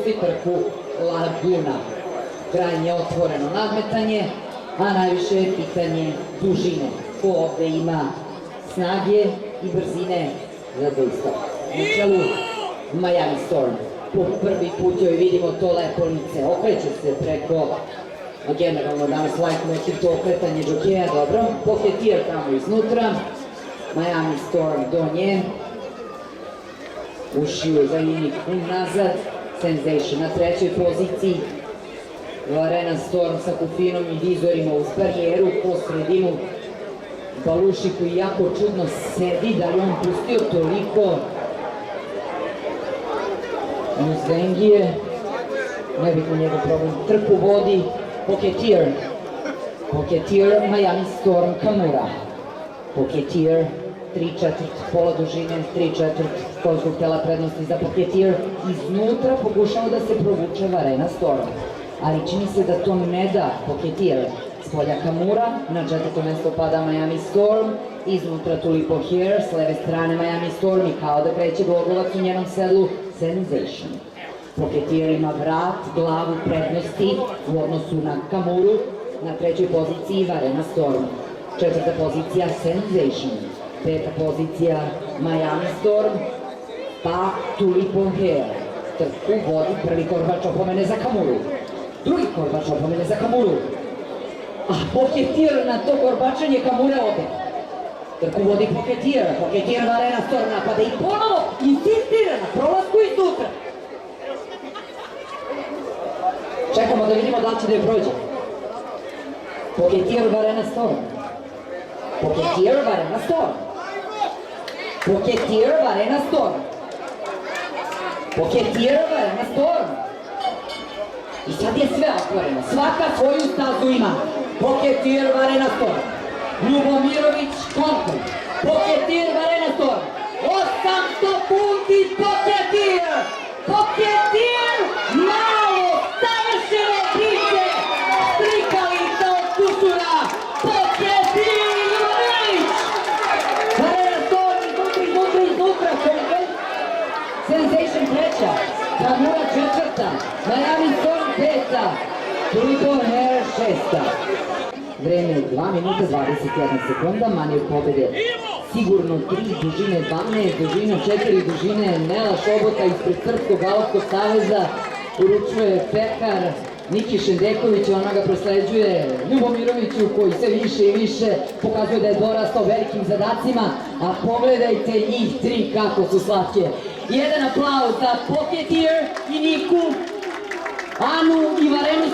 napusti trku Laguna. Krajnje otvoreno nadmetanje, a najviše je pitanje dužine. Ko ovde ima snage i brzine za dejstvo. Na čelu Miami Storm. Po prvi put joj vidimo to lepo lice. Okreće se preko, generalno danas leitmotiv to okretanje džokeja, dobro. Poketijer tamo iznutra. Miami Storm do nje. Ušiju za Inik unazad. Sensation na trećoj poziciji. Varena Storm sa kufinom i vizorima uz barijeru po sredinu. Baluši koji jako čudno sedi, da li on pustio toliko uz Vengije. Nebitno njegov problem. Trku vodi Poketijer. Poketijer, Miami Storm, Kamura. Poketijer, 3/4 pola dužine, 3/4 konjskog tela prednosti za Poketijer. Iznutra pokušao da se provuče Varena Storm, ali čini se da to ne da Poketijer. S polja Kamura, na četvrto mesto pada Miami Storm, iznutra Tulipo Hair, s leve strane Miami Storm i kao da kreće Gogolac u njenom sedlu Sensation. Poketijer ima vrat, glavu prednosti u odnosu na Kamuru, na trećoj poziciji Varena Storm. Četvrta pozicija Sensation, peta pozicija Miami Storm, pa Tulipo Hair. Trku vodi prvi korbač opomene za Kamuru, drugi korbač opomene za Kamuru, a Poketijer na to korbačanje Kamure ode. Trku vodi Poketijer, Poketijer Varena Storm napada i ponovo insistira na prolasku iznutra. Čekamo da vidimo da li će da je prođe. Poketijer Varena Storm. Poketijer Varena Storm. Poketijer Varena Storm. Poketijer Varena Storm. I sad je sve otvoreno. Svaka svoju stazu ima. Poketijer Varena Storm. Ljubomirović kontra. Poketijer Varena Storm. 800 punti Poketijer. Poketijer malo savršeno priče. Strikalica od kusura. Poketijer Ljubomirović. Varena Storm iznutra. Sensation treća. Kamura četvrta. Miami Storm peta. Tulipo Hair šesta. Vreme 2 minuta 21 sekunda, manir pobede sigurno 3, dužine 12, dužina 4, dužine Nela Šobota ispred Srpskog galoppskog saveza. Uručuje pekar Niki Šendeković, ona ga prosleđuje Ljubomiroviću koji sve više i više pokazuje da je dorastao velikim zadacima, a pogledajte njih tri kako su slatke. Jedan aplauz za Poketijer i Niku, Anu i Varenu